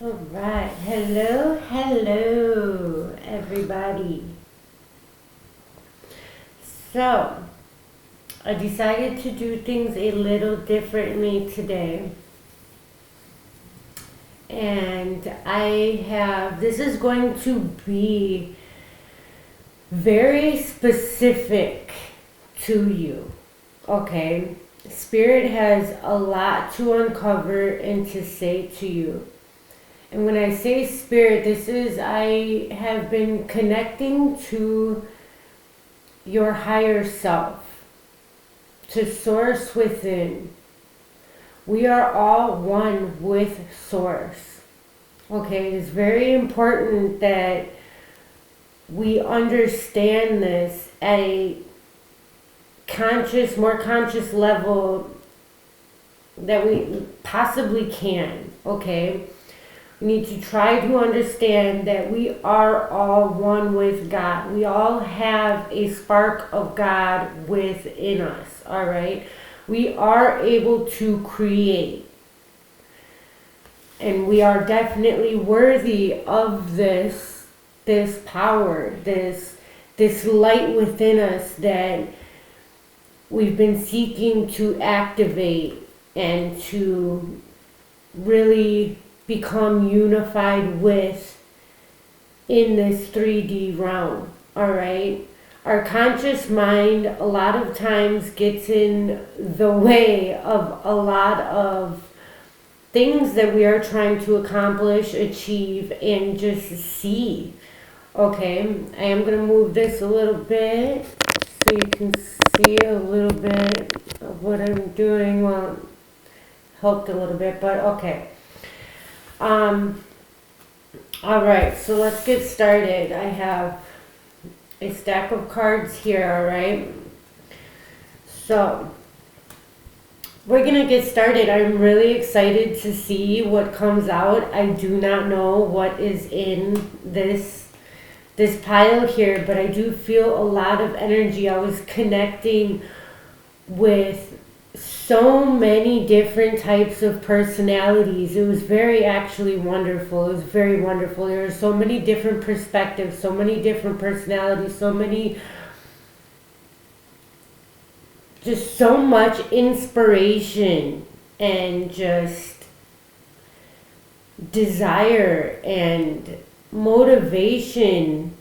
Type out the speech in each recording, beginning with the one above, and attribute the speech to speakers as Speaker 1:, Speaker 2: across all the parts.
Speaker 1: All right. Hello, everybody. So, I decided to do things a little differently today. And this is going to be very specific to you. Okay? Spirit has a lot to uncover and to say to you. And when I say spirit, I have been connecting to your higher self, to source within. We are all one with source. Okay, it's very important that we understand this at a more conscious level that we possibly can. Okay? We need to try to understand that we are all one with God. We all have a spark of God within us, all right? We are able to create. And we are definitely worthy of this power, this light within us that we've been seeking to activate and to really become unified with in this 3D realm, all right? Our conscious mind a lot of times gets in the way of a lot of things that we are trying to accomplish, achieve, and just see. Okay, I am going to move this a little bit so you can see a little bit of what I'm doing. Well, helped a little bit, but okay. All right, so let's get started. I have a stack of cards here, all right? So, we're going to get started. I'm really excited to see what comes out. I do not know what is in this pile here, but I do feel a lot of energy. I was connecting with so many different types of personalities. It was very actually wonderful. It was very wonderful. There are so many different perspectives, so many different personalities, so much inspiration and just desire and motivation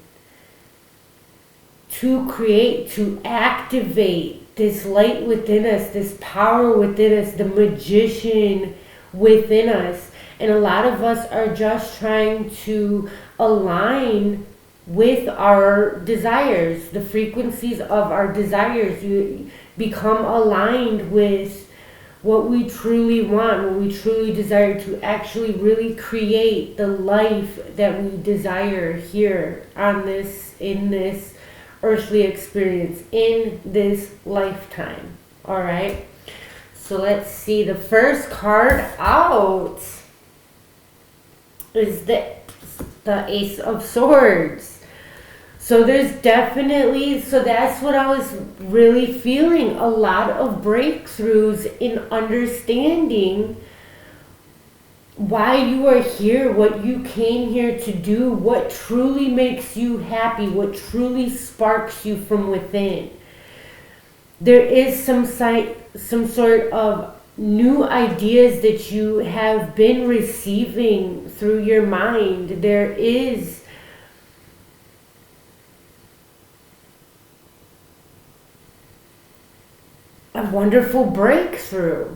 Speaker 1: to create, to activate this light within us, this power within us, the magician within us. And a lot of us are just trying to align with our desires, the frequencies of our desires. You become aligned with what we truly want, what we truly desire to actually really create the life that we desire here in this earthly experience, in this lifetime. All right, so let's see. The first card out is the Ace of Swords. So that's what I was really feeling, a lot of breakthroughs in understanding why you are here, what you came here to do, what truly makes you happy, what truly sparks you from within. There is some sort of new ideas that you have been receiving through your mind. There is a wonderful breakthrough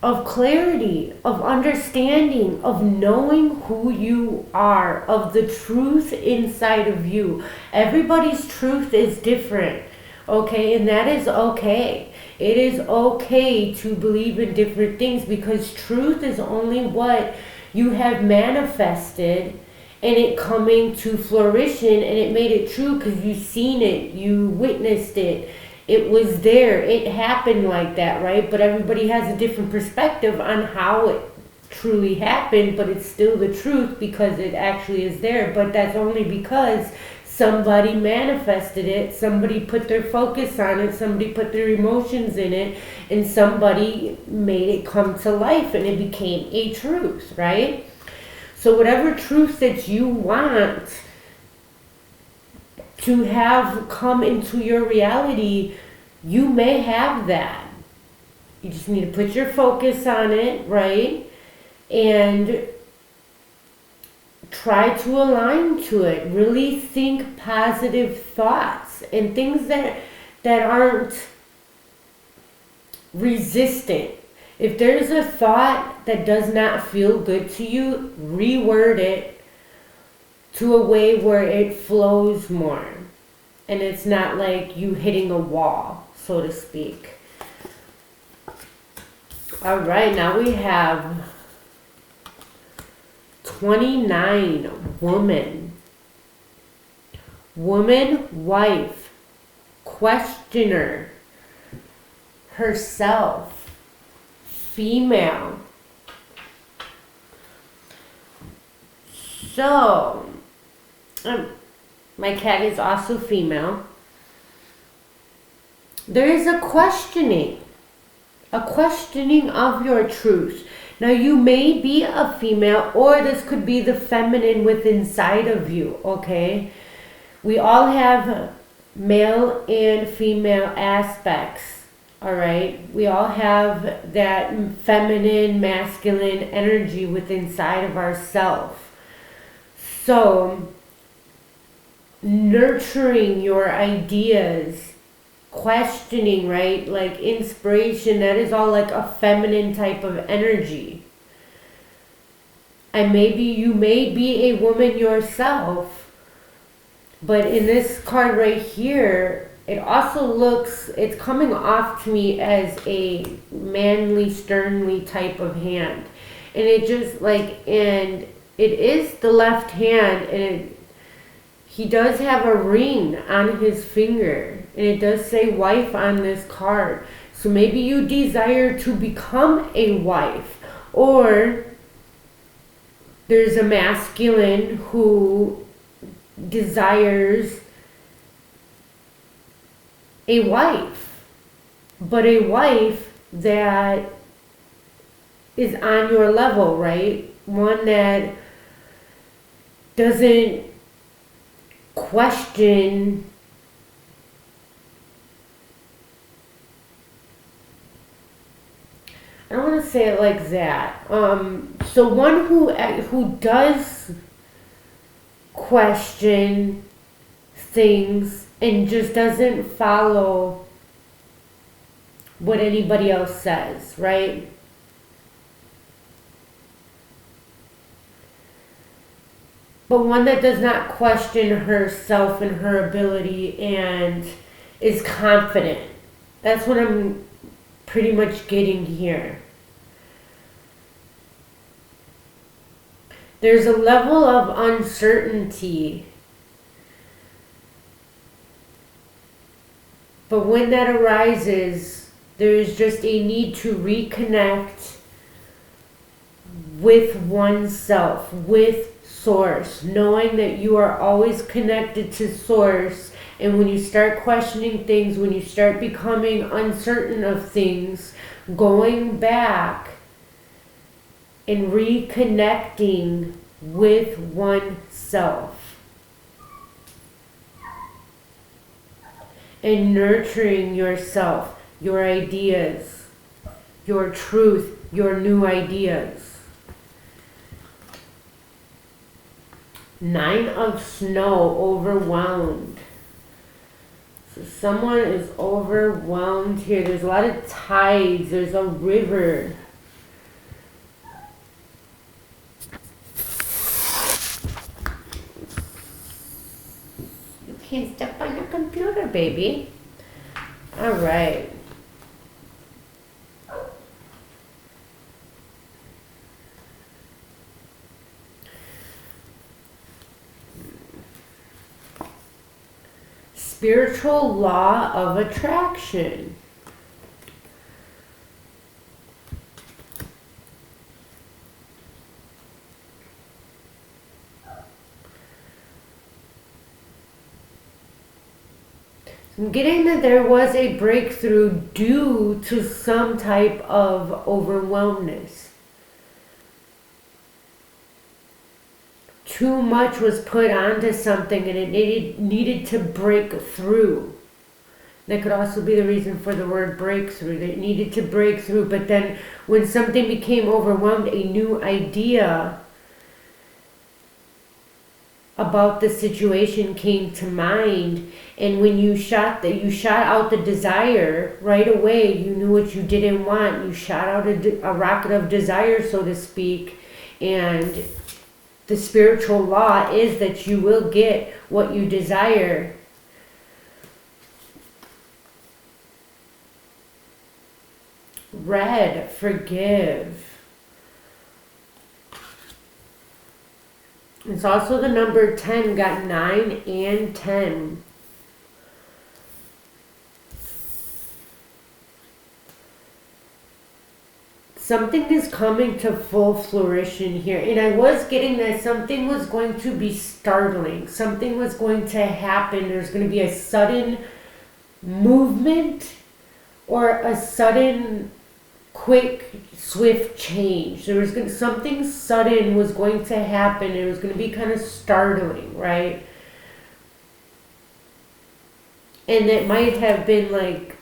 Speaker 1: of clarity, of understanding, of knowing who you are, of the truth inside of you. Everybody's truth is different, okay? And that is okay. It is okay to believe in different things, because truth is only what you have manifested and it coming to fruition, and it made it true because you've seen it, you witnessed it. It was there. It happened like that, right? But everybody has a different perspective on how it truly happened, but it's still the truth because it actually is there. But that's only because somebody manifested it, somebody put their focus on it, somebody put their emotions in it, and somebody made it come to life and it became a truth, right? So whatever truth that you want to have come into your reality, you may have that. You just need to put your focus on it, right? And try to align to it. Really think positive thoughts and things that aren't resistant. If there's a thought that does not feel good to you, reword it to a way where it flows more. And it's not like you hitting a wall, so to speak. All right, now we have 29, woman. Woman, wife, questioner, herself, female. So, my cat is also female. There is a questioning of your truth. Now, you may be a female, or this could be the feminine within inside of you, okay? We all have male and female aspects, all right? We all have that feminine, masculine energy within inside of ourselves. So, nurturing your ideas, questioning, right? Like inspiration, that is all like a feminine type of energy. And maybe you may be a woman yourself, but in this card right here, it also looks, it's coming off to me as a manly, sternly type of hand. And it just like, and it is the left hand, and he does have a ring on his finger. And it does say wife on this card. So maybe you desire to become a wife. Or there's a masculine who desires a wife. But a wife that is on your level, right? One that doesn't question I don't want to say it like that. So one who does question things and just doesn't follow what anybody else says, right? But one that does not question herself and her ability and is confident. That's what I'm pretty much getting here. There's a level of uncertainty, but when that arises, there's just a need to reconnect with oneself, with source, knowing that you are always connected to source. And when you start questioning things, when you start becoming uncertain of things, going back and reconnecting with oneself and nurturing yourself, your ideas, your truth, your new ideas. 9 of Snow, overwhelmed. So someone is overwhelmed here. There's a lot of tides. There's a river. You can't step on your computer, baby. All right. Spiritual law of attraction. I'm getting that there was a breakthrough due to some type of overwhelmness. too much was put onto something and it needed to break through. That could also be the reason for the word breakthrough. That it needed to break through, but then when something became overwhelmed, a new idea about the situation came to mind, and when you shot out the desire right away. You knew what you didn't want. You shot out a rocket of desire, so to speak, and the spiritual law is that you will get what you desire. Red, forgive. It's also the number 10, got 9 and 10. Something is coming to full fruition here. And I was getting that something was going to be startling. Something was going to happen. There's going to be a sudden movement or a sudden, quick, swift change. There was something sudden was going to happen. It was going to be kind of startling, right? And it might have been like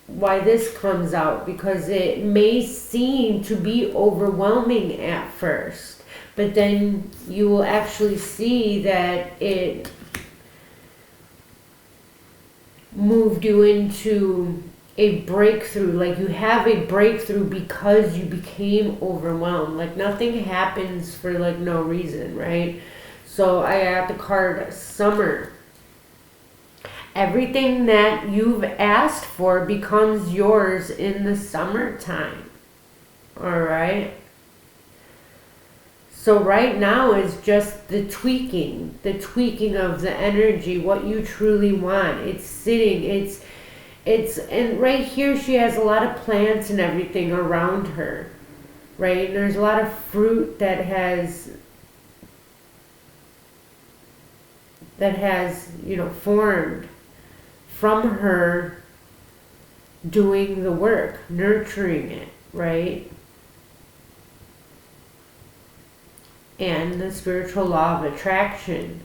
Speaker 1: why this comes out, because it may seem to be overwhelming at first, but then you will actually see that it moved you into a breakthrough. Like you have a breakthrough because you became overwhelmed. Like nothing happens for like no reason, right? So I got the card Summer. Everything that you've asked for becomes yours in the summertime. All right. So right now is just the tweaking of the energy, what you truly want. It's sitting, and right here she has a lot of plants and everything around her, right? And there's a lot of fruit that has, formed from her doing the work, nurturing it, right? And the spiritual law of attraction.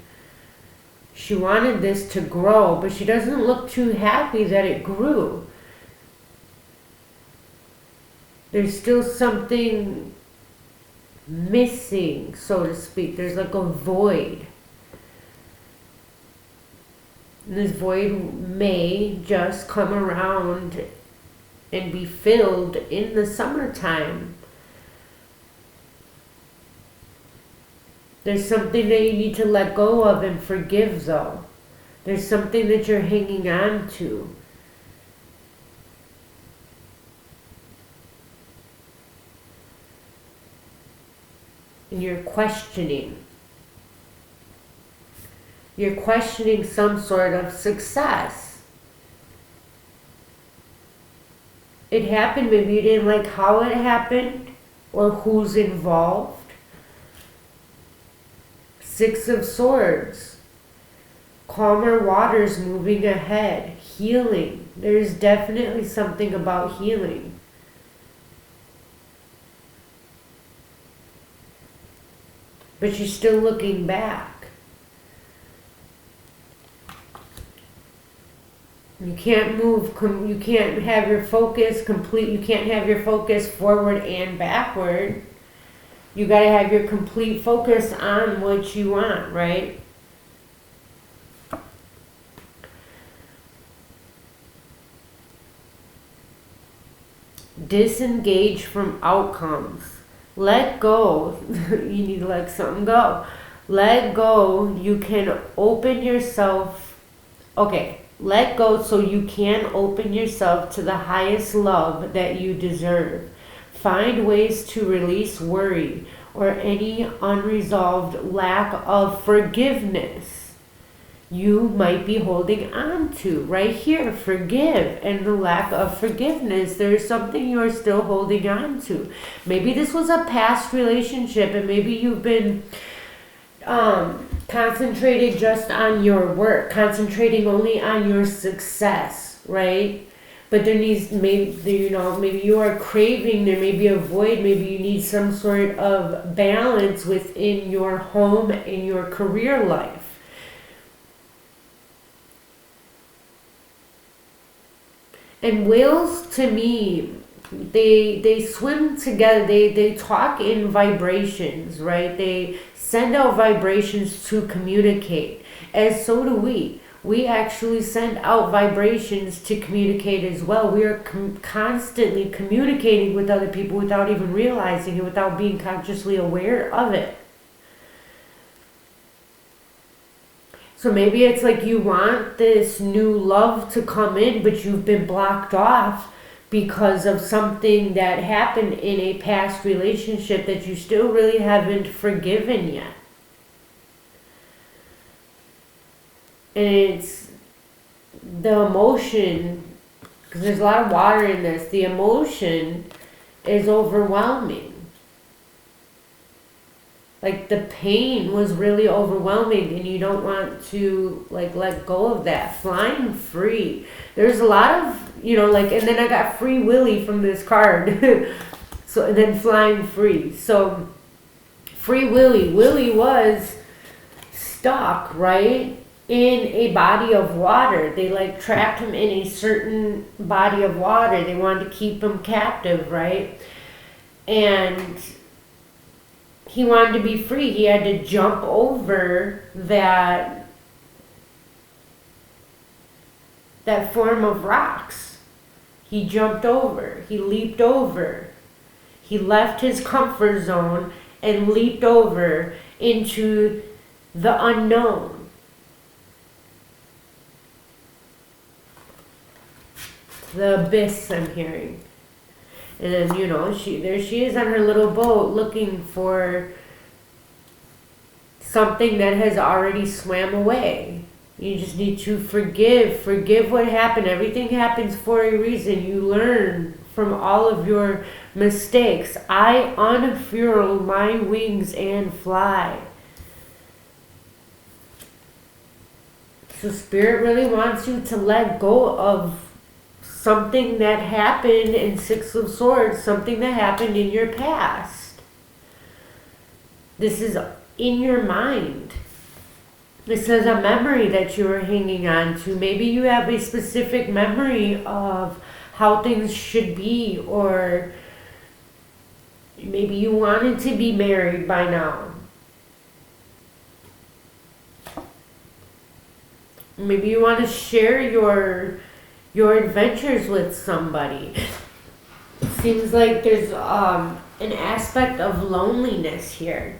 Speaker 1: She wanted this to grow, but she doesn't look too happy that it grew. There's still something missing, so to speak. There's like a void. And this void may just come around and be filled in the summertime. There's something that you need to let go of and forgive, though. There's something that you're hanging on to. And you're questioning. You're questioning some sort of success. It happened, maybe you didn't like how it happened or who's involved. 6 of Swords. Calmer waters moving ahead. Healing. There's definitely something about healing. But you're still looking back. You can't move, you can't have your focus complete, you can't have your focus forward and backward. You got to have your complete focus on what you want, right? Disengage from outcomes. Let go. You need to let something go. Let go. You can open yourself. Okay. Let go so you can open yourself to the highest love that you deserve. Find ways to release worry or any unresolved lack of forgiveness you might be holding on to. Right here, forgive and the lack of forgiveness. There's something you're still holding on to. Maybe this was a past relationship and maybe you've been concentrated just on your work, concentrating only on your success, right? But there needs, maybe, maybe you are craving, there may be a void, maybe you need some sort of balance within your home and your career life. And whales, to me, they swim together, they talk in vibrations, right? They send out vibrations to communicate, as so do we. We actually send out vibrations to communicate as well. We are constantly communicating with other people without even realizing it, without being consciously aware of it. So maybe it's like you want this new love to come in, but you've been blocked off because of something that happened in a past relationship that you still really haven't forgiven yet. And it's the emotion, because there's a lot of water in this, the emotion is overwhelming. Like the pain was really overwhelming and you don't want to like let go of that. Flying free. There's a lot of, and then I got Free Willy from this card. So, and then flying free. So Free Willy. Willy was stuck, right? In a body of water. They like trapped him in a certain body of water. They wanted to keep him captive, right? And he wanted to be free. He had to jump over that form of rocks. He jumped over. He leaped over. He left his comfort zone and leaped over into the unknown. The abyss, I'm hearing. And then, there she is on her little boat looking for something that has already swam away. You just need to forgive what happened. Everything happens for a reason. You learn from all of your mistakes. I unfurl my wings and fly. So Spirit really wants you to let go of something that happened in Six of Swords, something that happened in your past. This is in your mind. This is a memory that you are hanging on to. Maybe you have a specific memory of how things should be, or maybe you wanted to be married by now. Maybe you want to share your adventures with somebody. It seems like there's an aspect of loneliness here.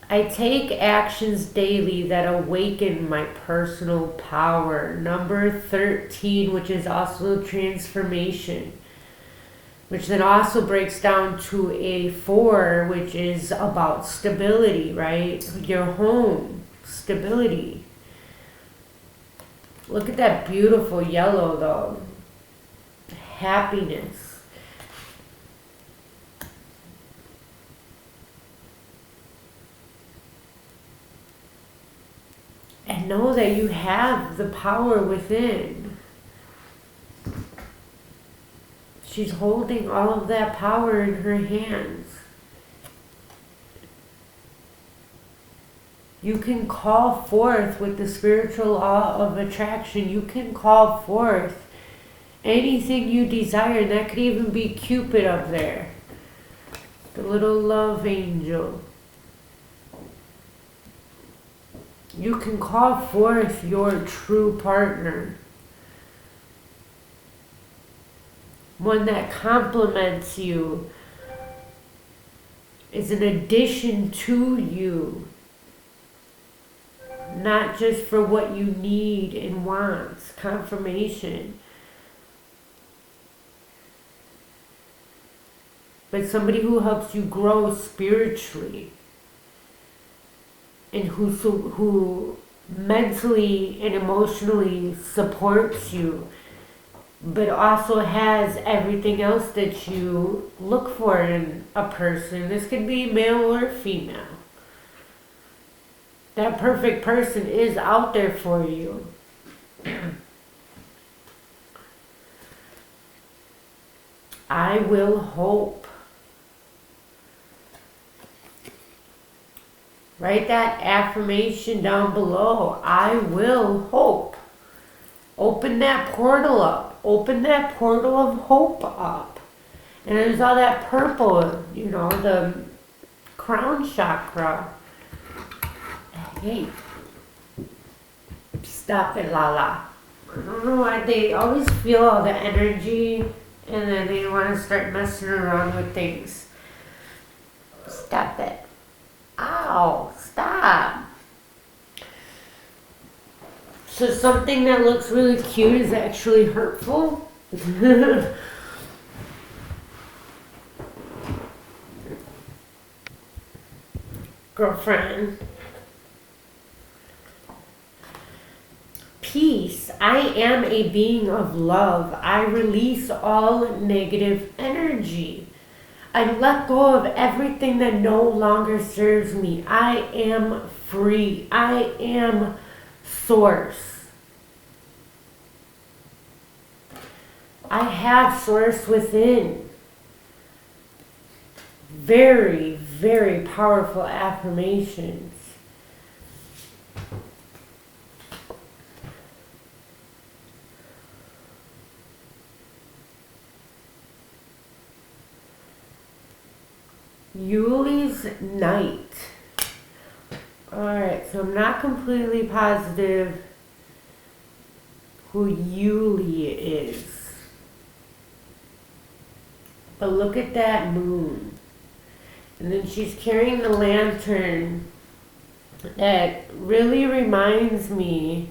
Speaker 1: I take actions daily that awaken my personal power. Number 13, which is also transformation, which then also breaks down to a 4, which is about stability, right? Your home, stability. Look at that beautiful yellow, though. Happiness. And know that you have the power within. She's holding all of that power in her hands. You can call forth with the spiritual law of attraction. You can call forth anything you desire. And that could even be Cupid up there. The little love angel. You can call forth your true partner. One that complements you, is an addition to you, not just for what you need and want. Confirmation. But somebody who helps you grow spiritually, and who mentally and emotionally supports you, but also has everything else that you look for in a person. This could be male or female. That perfect person is out there for you. I will hope. Write that affirmation down below. I will hope. Open that portal up. Open that portal of hope up. And there's all that purple, the crown chakra. Hey, stop it, Lala. I don't know why they always feel all the energy and then they want to start messing around with things. Stop it. Ow, stop. So something that looks really cute is actually hurtful. Girlfriend. Peace. I am a being of love. I release all negative energy. I let go of everything that no longer serves me. I am free. I am source. I have source within. Very, very powerful affirmations. Yuli's night. Alright, so I'm not completely positive who Yuli is. But look at that moon. And then she's carrying the lantern that really reminds me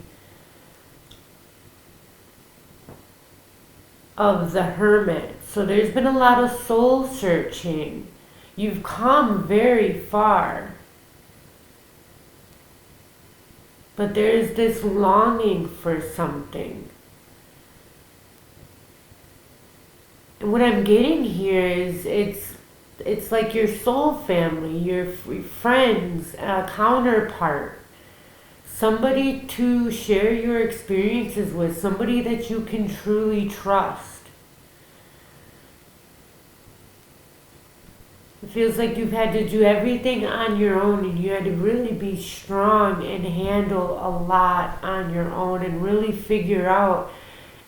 Speaker 1: of the Hermit. So there's been a lot of soul searching. You've come very far. But there's this longing for something. And what I'm getting here is it's like your soul family, your friends, a counterpart. Somebody to share your experiences with, somebody that you can truly trust. It feels like you've had to do everything on your own and you had to really be strong and handle a lot on your own and really figure out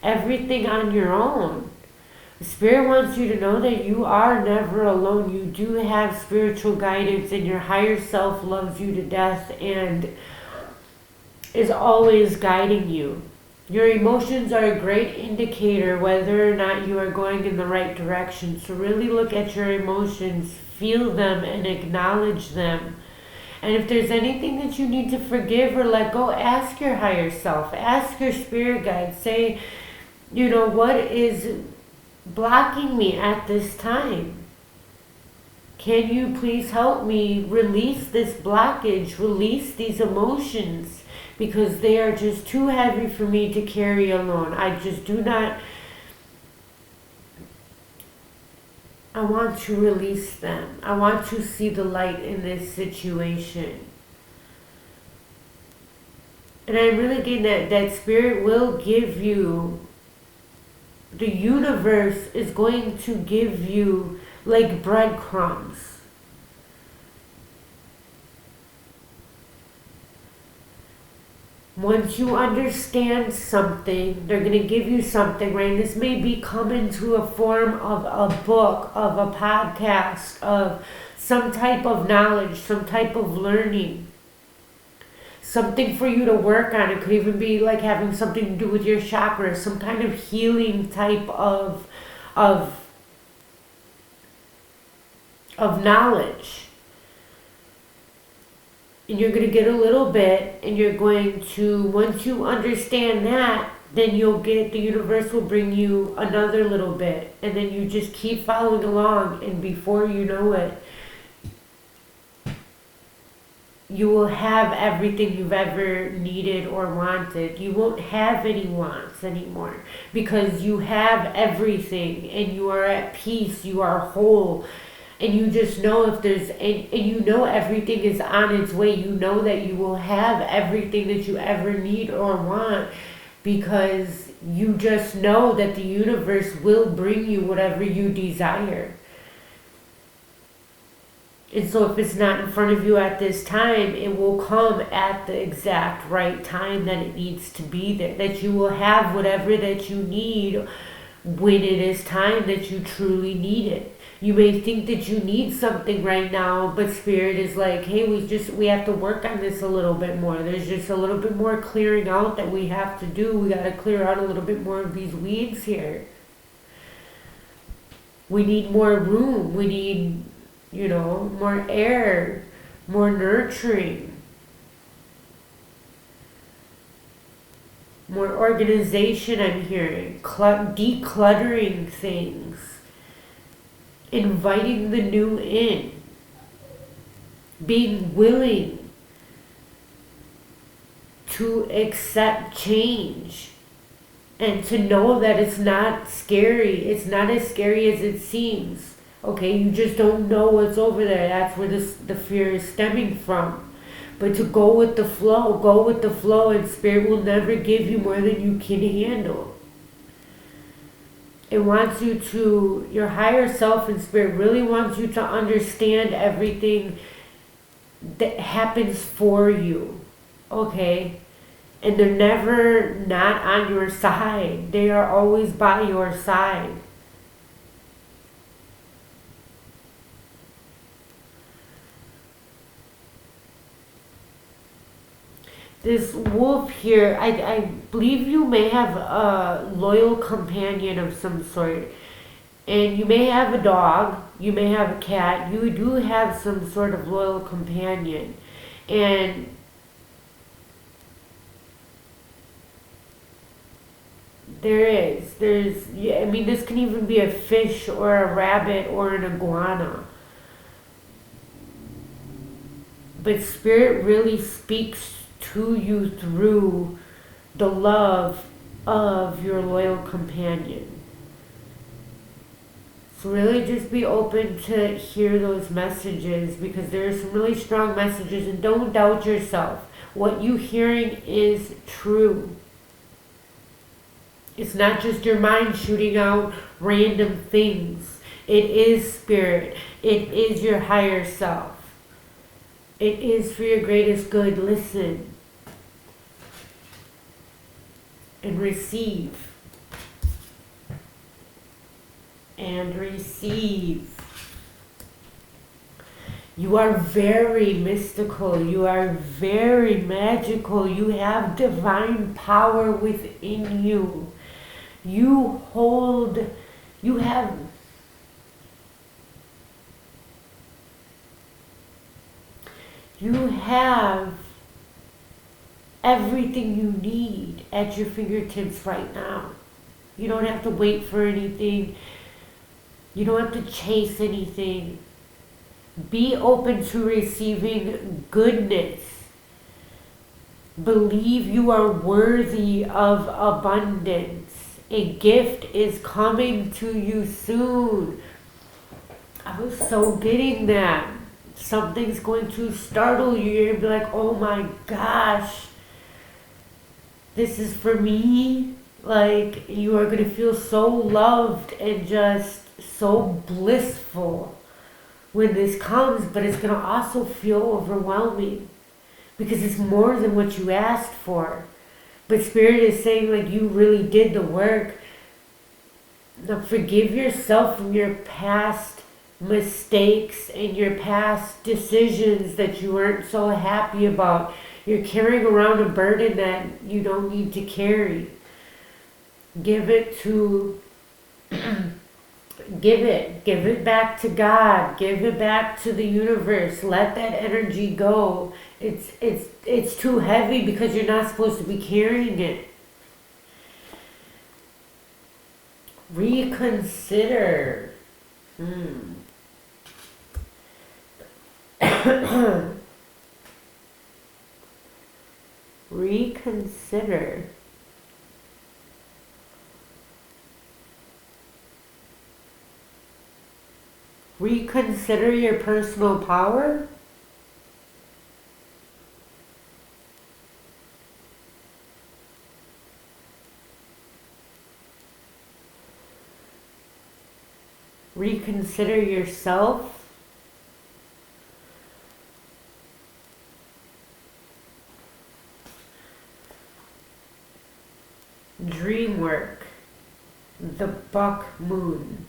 Speaker 1: everything on your own. The Spirit wants you to know that you are never alone. You do have spiritual guidance and your higher self loves you to death and is always guiding you. Your emotions are a great indicator whether or not you are going in the right direction. So really look at your emotions, feel them, and acknowledge them. And if there's anything that you need to forgive or let go, ask your higher self. Ask your spirit guide. Say, what is blocking me at this time? Can you please help me release this blockage, release these emotions? Because they are just too heavy for me to carry alone. I just do not... I want to release them. I want to see the light in this situation. And I'm really getting that Spirit will give you... The universe is going to give you like breadcrumbs. Once you understand something, they're going to give you something, right? This may be come into a form of a book, of a podcast, of some type of knowledge, some type of learning. Something for you to work on. It could even be like having something to do with your chakras, some kind of healing type of knowledge. And you're going to get a little bit, and you're going to, once you understand that, then you'll get, the universe will bring you another little bit. And then you just keep following along, and before you know it, you will have everything you've ever needed or wanted. You won't have any wants anymore because you have everything and you are at peace, you are whole. And you just know if there's, and you know everything is on its way. You know that you will have everything that you ever need or want, because you just know that the universe will bring you whatever you desire. And so if it's not in front of you at this time, it will come at the exact right time that it needs to be there. That you will have whatever that you need when it is time that you truly need it. You may think that you need something right now, but Spirit is like, hey, we have to work on this a little bit more. There's just a little bit more clearing out that we have to do. We got to clear out a little bit more of these weeds here. We need more room. We need, more air, more nurturing, more organization. I'm hearing decluttering things, inviting the new in, being willing to accept change, and to know that it's not scary. It's not as scary as it seems. Okay, you just don't know what's over there. That's where the fear is stemming from. But to go with the flow, and Spirit will never give you more than you can handle. It wants you to, your higher self and Spirit really wants you to understand everything that happens for you. Okay? And they're never not on your side. They are always by your side. This wolf here, I believe you may have a loyal companion of some sort. And you may have a dog, you may have a cat, you do have some sort of loyal companion. And there's, this can even be a fish or a rabbit or an iguana. But Spirit really speaks to you through the love of your loyal companion. So really just be open to hear those messages, because there are some really strong messages, and don't doubt yourself. What you're hearing is true. It's not just your mind shooting out random things. It is Spirit. It is your higher self. It is for your greatest good. Listen and receive. And receive. You are very mystical. You are very magical. You have divine power within you. You have everything you need at your fingertips right now. You don't have to wait for anything. You don't have to chase anything. Be open to receiving goodness. Believe you are worthy of abundance. A gift is coming to you soon. I was so getting that. Something's going to startle you. You're going to be like, oh my gosh, this is for me. Like, you are going to feel so loved and just so blissful when this comes, but it's going to also feel overwhelming because it's more than what you asked for. But Spirit is saying, like, you really did the work. Now forgive yourself from your past mistakes and your past decisions that you weren't so happy about. You're carrying around a burden that you don't need to carry. Give it to give it back to God. Give it back to the universe. Let that energy go. It's too heavy because you're not supposed to be carrying it. Reconsider. Reconsider. Reconsider your personal power. Reconsider yourself. Dream work. The buck moon.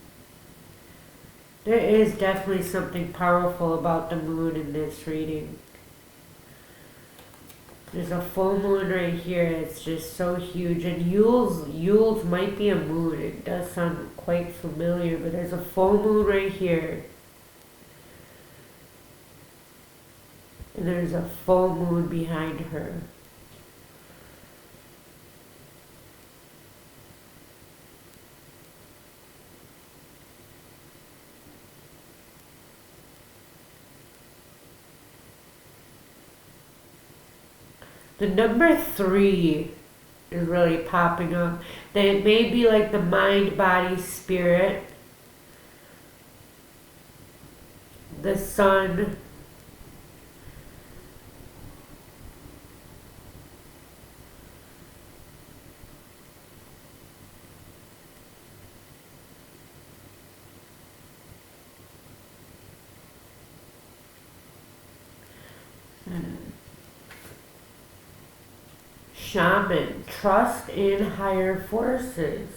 Speaker 1: There is definitely something powerful about the moon in this reading. There's a full moon right here. It's just so huge. And Yule's might be a moon. It does sound quite familiar, but there's a full moon right here. And there's a full moon behind her. The number 3 is really popping up. That it may be like the mind, body, spirit. The sun. Shaman, trust in higher forces.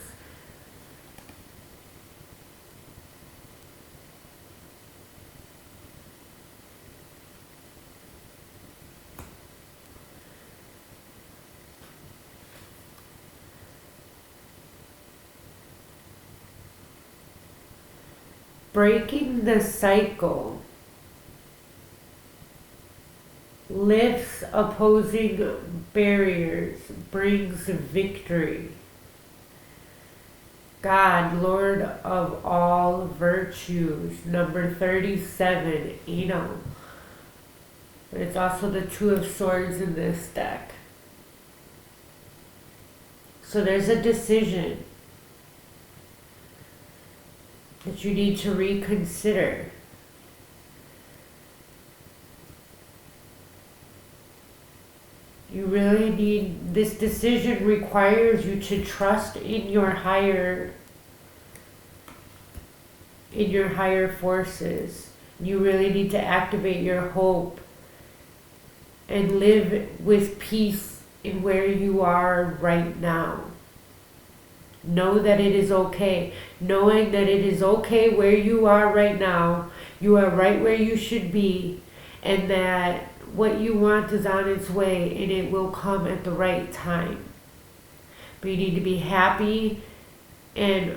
Speaker 1: Breaking the cycle. Lifts opposing barriers, brings victory. God, Lord of all virtues, number 37, Eno. But it's also the Two of Swords in this deck. So there's a decision that you need to reconsider. You really need, this decision requires you to trust in your higher forces. You really need to activate your hope and live with peace in where you are right now. Know that it is okay. Knowing that it is okay where you are right now, you are right where you should be, and that what you want is on its way and it will come at the right time. But you need to be happy and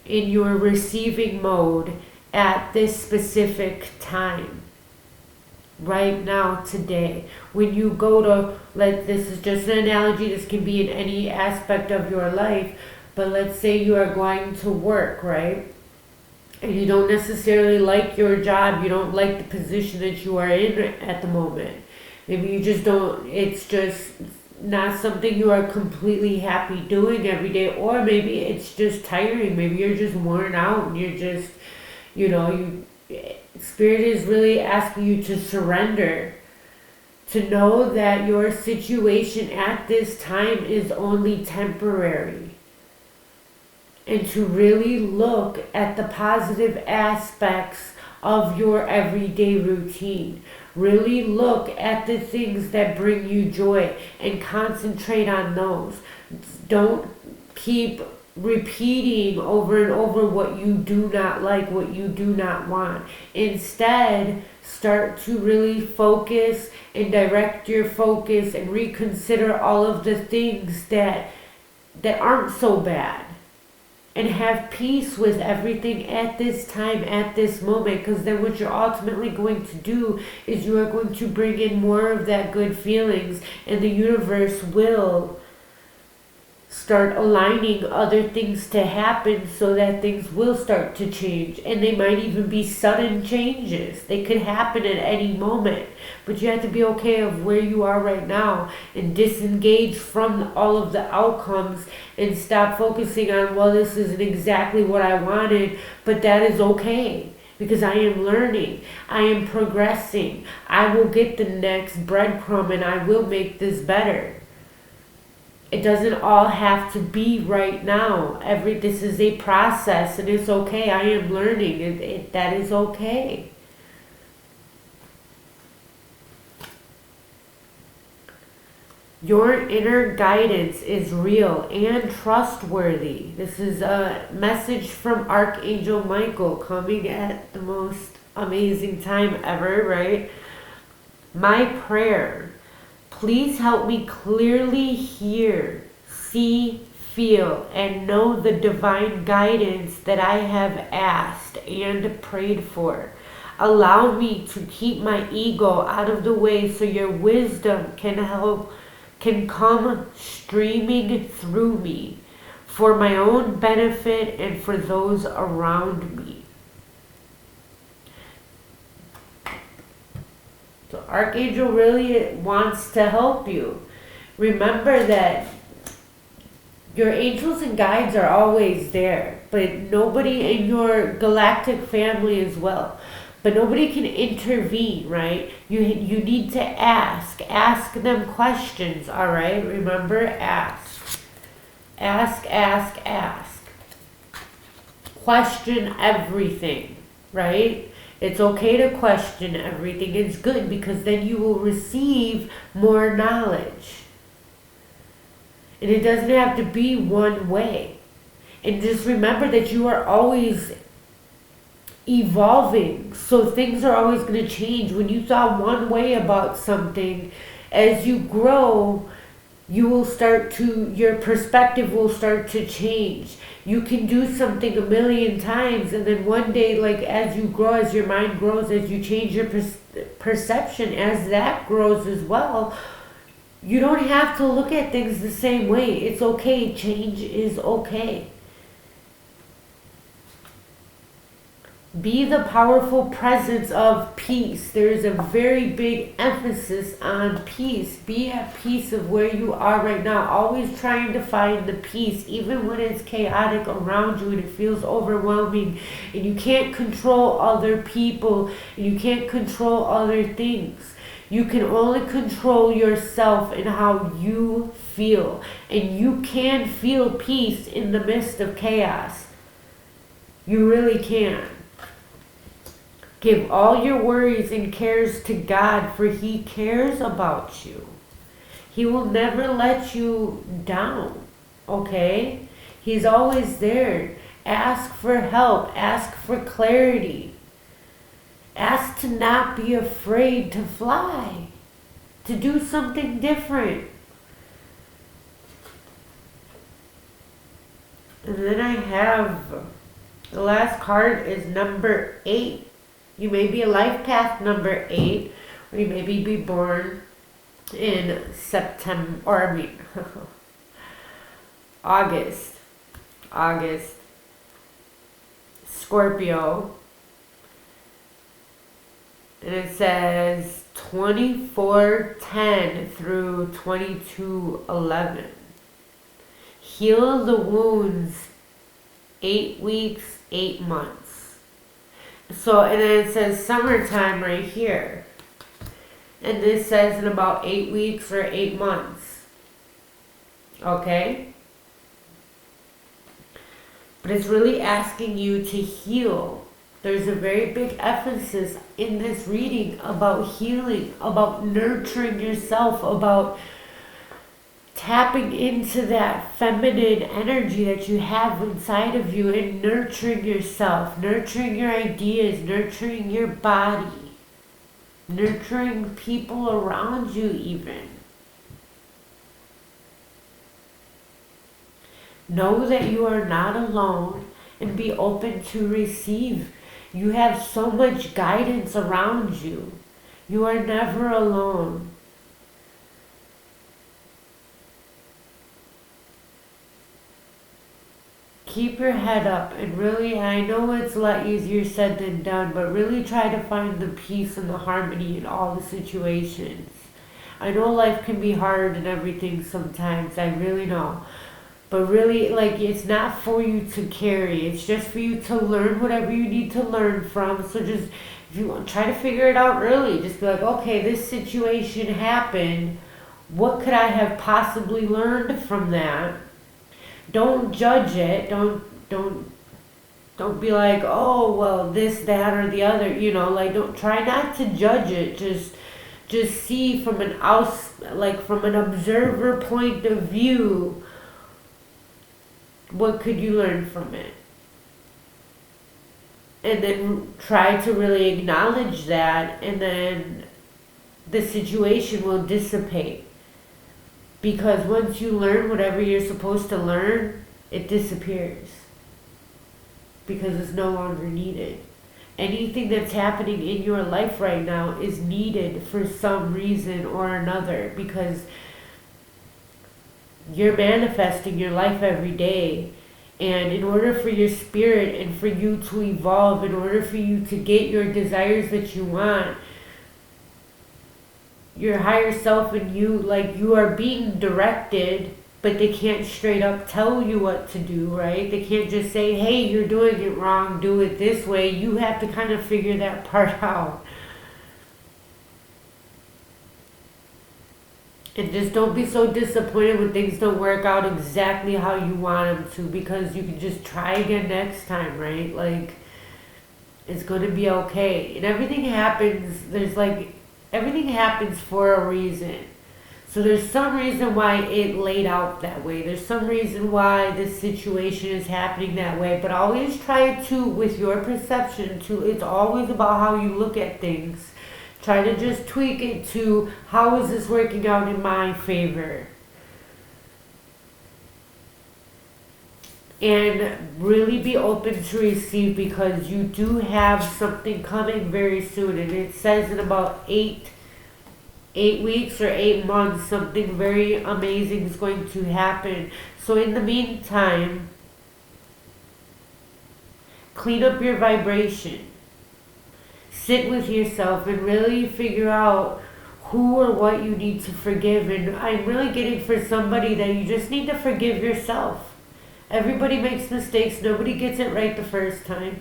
Speaker 1: in your receiving mode at this specific time. Right now, today. When you go to, this is just an analogy, this can be in any aspect of your life, but let's say you are going to work, right? And you don't necessarily like your job, you don't like the position that you are in at the moment. Maybe you just don't, it's just not something you are completely happy doing every day, or maybe it's just tiring, maybe you're just worn out and you're just, Spirit is really asking you to surrender, to know that your situation at this time is only temporary. And to really look at the positive aspects of your everyday routine. Really look at the things that bring you joy and concentrate on those. Don't keep repeating over and over what you do not like, what you do not want. Instead, start to really focus and direct your focus and reconsider all of the things that aren't so bad. And have peace with everything at this time, at this moment, because then what you're ultimately going to do is you are going to bring in more of that good feelings, and the universe will start aligning other things to happen so that things will start to change. And they might even be sudden changes. They could happen at any moment. But you have to be okay of where you are right now and disengage from all of the outcomes and stop focusing on, well, this isn't exactly what I wanted, but that is okay. Because I am learning, I am progressing, I will get the next breadcrumb and I will make this better. It doesn't all have to be right now. This is a process and it's okay. I am learning. That is okay. Your inner guidance is real and trustworthy. This is a message from Archangel Michael coming at the most amazing time ever, right? My prayer: please help me clearly hear, see, feel, and know the divine guidance that I have asked and prayed for. Allow me to keep my ego out of the way so your wisdom can come streaming through me for my own benefit and for those around me. So Archangel really wants to help you. Remember that your angels and guides are always there, but nobody in your galactic family as well. But nobody can intervene, right? You need to ask. Ask them questions, all right? Remember, ask. Ask, ask, ask. Question everything, right? It's okay to question everything. It's good because then you will receive more knowledge. And it doesn't have to be one way. And just remember that you are always evolving, so things are always going to change. When you thought one way about something, as you grow, your perspective will start to change. You can do something a million times, and then one day, like as you grow, as your mind grows, as you change your perception, as that grows as well, you don't have to look at things the same way. It's okay. Change is okay. Be the powerful presence of peace. There is a very big emphasis on peace. Be at peace of where you are right now. Always trying to find the peace, even when it's chaotic around you and it feels overwhelming and you can't control other people and you can't control other things. You can only control yourself and how you feel. And you can feel peace in the midst of chaos. You really can. Give all your worries and cares to God, for He cares about you. He will never let you down, okay? He's always there. Ask for help. Ask for clarity. Ask to not be afraid to fly, to do something different. And then I have, the last card is number 8. You may be a life path number 8, or you may be born in August, Scorpio, and it says 24/10 through 22/11. Heal the wounds, 8 weeks, 8 months. So, and then it says summertime right here. And this says in about 8 weeks or 8 months. Okay? But it's really asking you to heal. There's a very big emphasis in this reading about healing, about nurturing yourself, about tapping into that feminine energy that you have inside of you and nurturing yourself, nurturing your ideas, nurturing your body, nurturing people around you even. Know that you are not alone and be open to receive. You have so much guidance around you. You are never alone. keep your head up, and really, I know it's a lot easier said than done, but really try to find the peace and the harmony in all the situations. I know life can be hard and everything sometimes, I really know. But really, like, it's not for you to carry. It's just for you to learn whatever you need to learn from. So just, if you want, try to figure it out early. Just be like, okay, this situation happened. What could I have possibly learned from that? Don't judge it. Don't be like, oh, well, this, that, or the other. Like, don't try not to judge it. Just see from from an observer point of view, what could you learn from it? And then try to really acknowledge that, and then the situation will dissipate. Because once you learn whatever you're supposed to learn, it disappears. Because it's no longer needed. Anything that's happening in your life right now is needed for some reason or another, because you're manifesting your life every day. And in order for your spirit and for you to evolve, in order for you to get your desires that you want, your higher self and you, like, you are being directed, but they can't straight up tell you what to do, right? They can't just say, hey, you're doing it wrong, do it this way. You have to kind of figure that part out. And just don't be so disappointed when things don't work out exactly how you want them to, because you can just try again next time, right? Like, it's going to be okay. And everything happens, everything happens for a reason. So there's some reason why it laid out that way. There's some reason why this situation is happening that way. But always try to, with your perception, it's always about how you look at things. Try to just tweak it to, how is this working out in my favor? And really be open to receive, because you do have something coming very soon. And it says in about 8 weeks or 8 months, something very amazing is going to happen. So in the meantime, clean up your vibration. Sit with yourself and really figure out who or what you need to forgive. And I'm really getting for somebody that you just need to forgive yourself. Everybody makes mistakes. Nobody gets it right the first time.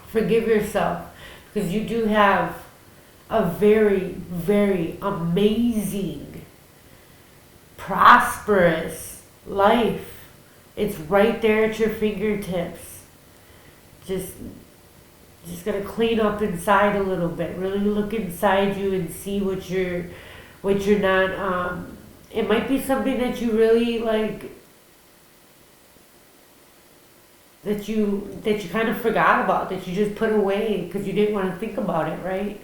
Speaker 1: Forgive yourself, because you do have a very, very amazing, prosperous life. It's right there at your fingertips. Just gotta clean up inside a little bit. Really look inside you and see what you're not. It might be something that you really like, that you kind of forgot about, that you just put away because you didn't want to think about it, right?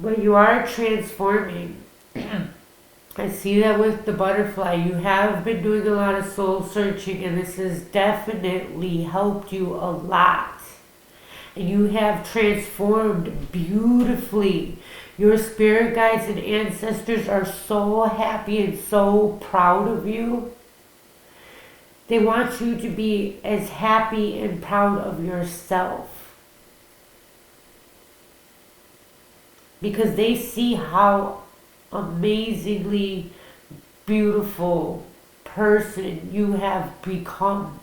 Speaker 1: But you are transforming. I see that with the butterfly. You have been doing a lot of soul searching, and this has definitely helped you a lot. And you have transformed beautifully. Your spirit guides and ancestors are so happy and so proud of you. They want you to be as happy and proud of yourself, because they see how amazingly beautiful person you have become.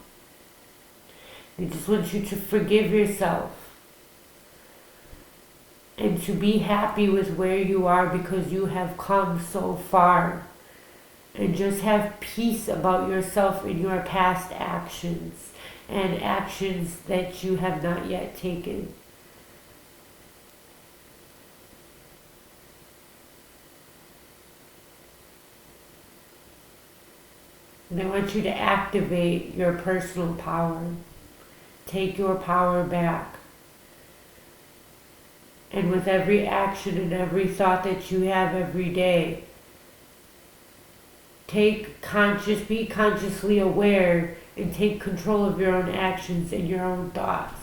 Speaker 1: They just want you to forgive yourself and to be happy with where you are, because you have come so far. And just have peace about yourself in your past actions and actions that you have not yet taken. And I want you to activate your personal power. Take your power back. And with every action and every thought that you have every day, be consciously aware and take control of your own actions and your own thoughts.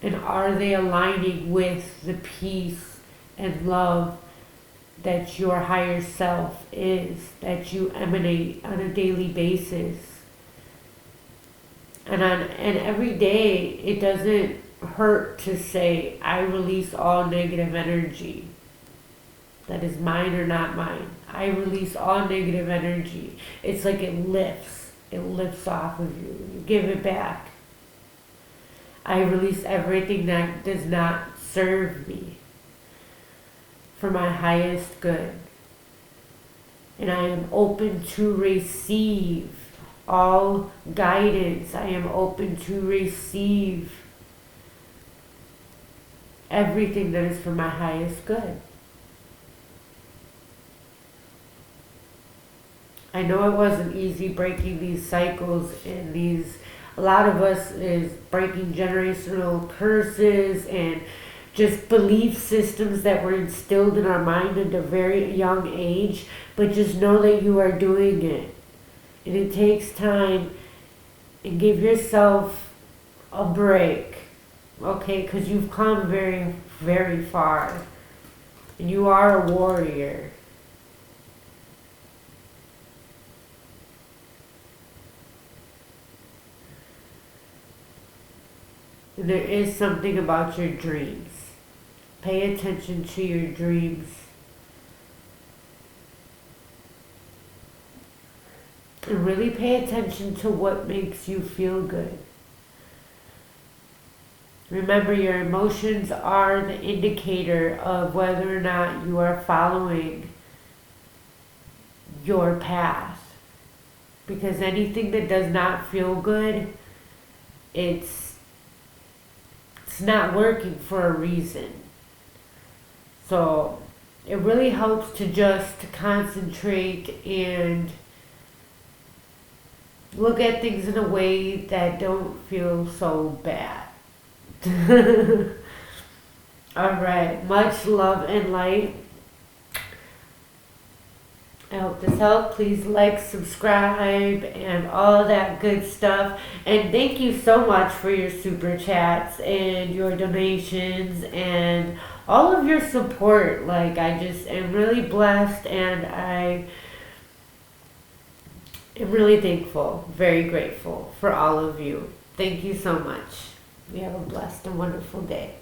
Speaker 1: And are they aligning with the peace and love that your higher self is, that you emanate on a daily basis. And every day, it doesn't hurt to say, I release all negative energy that is mine or not mine. I release all negative energy. It's like it lifts off of you. You give it back. I release everything that does not serve me for my highest good. And I am open to receive all guidance. I am open to receive everything that is for my highest good. I know it wasn't easy breaking these cycles and a lot of us is breaking generational curses and just belief systems that were instilled in our mind at a very young age, but just know that you are doing it. And it takes time, and give yourself a break, okay? Because you've come very, very far, and you are a warrior. And there is something about your dreams. Pay attention to your dreams. And really pay attention to what makes you feel good. Remember, your emotions are the indicator of whether or not you are following your path. Because anything that does not feel good, it's not working for a reason. So it really helps to just concentrate and look at things in a way that don't feel so bad. Alright, much love and light. I hope this helped. Please like, subscribe, and all that good stuff. And thank you so much for your super chats and your donations and all of your support. Like, I just am really blessed, and I am really thankful, very grateful for all of you. Thank you so much. You have a blessed and wonderful day.